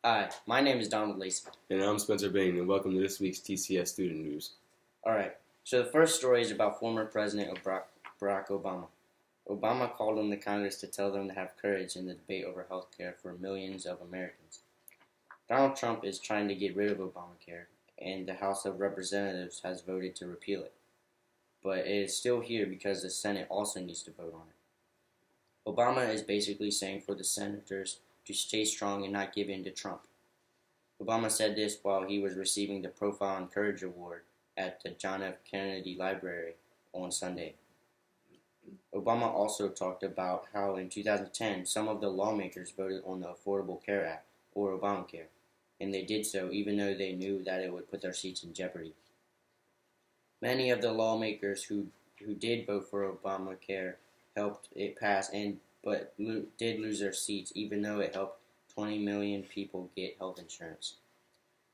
Hi, my name is Donald Lacy. And I'm Spencer Bayne, and welcome to this week's TCS Student News. Alright, so the first story is about former President Barack Obama. Obama called on the Congress to tell them to have courage in the debate over health care for millions of Americans. Donald Trump is trying to get rid of Obamacare, and the House of Representatives has voted to repeal it. But it is still here because the Senate also needs to vote on it. Obama is basically saying for the senators to stay strong and not give in to Trump. Obama said this while he was receiving the Profile and Courage Award at the John F. Kennedy Library on Sunday. Obama also talked about how in 2010 some of the lawmakers voted on the Affordable Care Act, or Obamacare, and they did so even though they knew that it would put their seats in jeopardy. Many of the lawmakers who did vote for Obamacare helped it pass but did lose their seats even though it helped 20 million people get health insurance.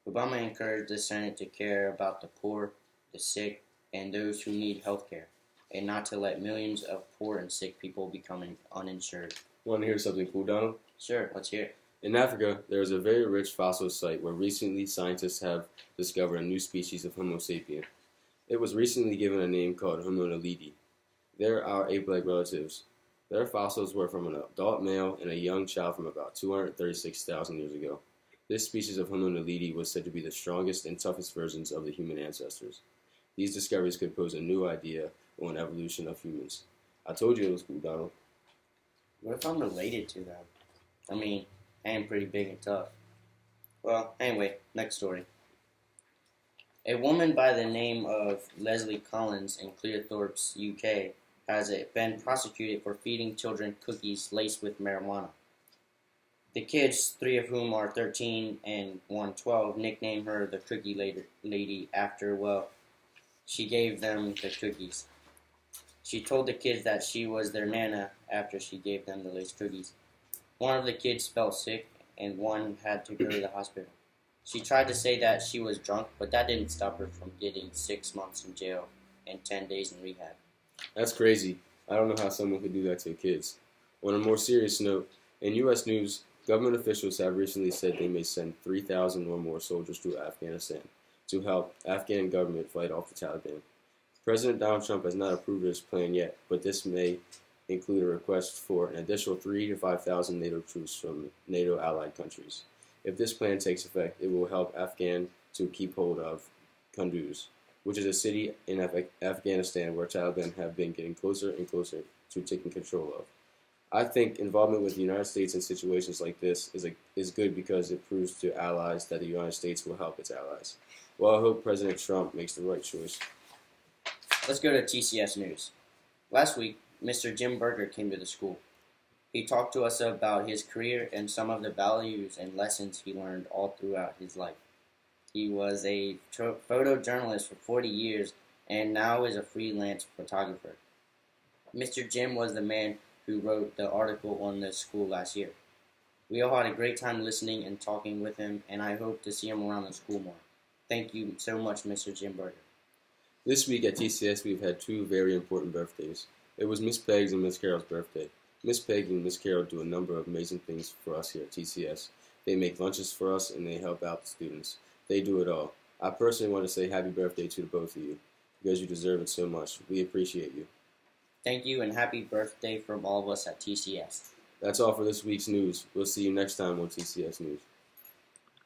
Obama encouraged the Senate to care about the poor, the sick, and those who need health care, and not to let millions of poor and sick people become uninsured. Want to hear something cool, Donald? Sure, let's hear it. In Africa, there is a very rich fossil site where recently scientists have discovered a new species of Homo sapien. It was recently given a name called Homo naledi. They're our ape-like relatives. Their fossils were from an adult male and a young child from about 236,000 years ago. This species of Homo naledi was said to be the strongest and toughest versions of the human ancestors. These discoveries could pose a new idea on evolution of humans. I told you it was cool, Donald. What if I'm related to them? I mean, I am pretty big and tough. Well, anyway, next story. A woman by the name of Leslie Collins in Clearthorpes, UK, has been prosecuted for feeding children cookies laced with marijuana. The kids, 3 of whom are 13 and 1 12, nicknamed her the Cookie Lady after, she gave them the cookies. She told the kids that she was their nana after she gave them the laced cookies. One of the kids felt sick and one had to go to the hospital. She tried to say that she was drunk, but that didn't stop her from getting 6 months in jail and 10 days in rehab. That's crazy. I don't know how someone could do that to kids. On a more serious note, in U.S. news, government officials have recently said they may send 3,000 or more soldiers to Afghanistan to help Afghan government fight off the Taliban. President Donald Trump has not approved of this plan yet, but this may include a request for an additional 3,000 to 5,000 NATO troops from NATO allied countries. If this plan takes effect, it will help Afghan to keep hold of Kunduz, which is a city in Afghanistan where Taliban have been getting closer and closer to taking control of. I think involvement with the United States in situations like this is good because it proves to allies that the United States will help its allies. Well, I hope President Trump makes the right choice. Let's go to TCS News. Last week, Mr. Jim Berger came to the school. He talked to us about his career and some of the values and lessons he learned all throughout his life. He was a photojournalist for 40 years and now is a freelance photographer. Mr. Jim was the man who wrote the article on the school last year. We all had a great time listening and talking with him, and I hope to see him around the school more. Thank you so much, Mr. Jim Berger. This week at TCS, we've had 2 very important birthdays. It was Miss Peg's and Miss Carol's birthday. Miss Peg and Miss Carol do a number of amazing things for us here at TCS. They make lunches for us and they help out the students. They do it all. I personally want to say happy birthday to the both of you because you deserve it so much. We appreciate you. Thank you and happy birthday from all of us at TCS. That's all for this week's news. We'll see you next time on TCS News.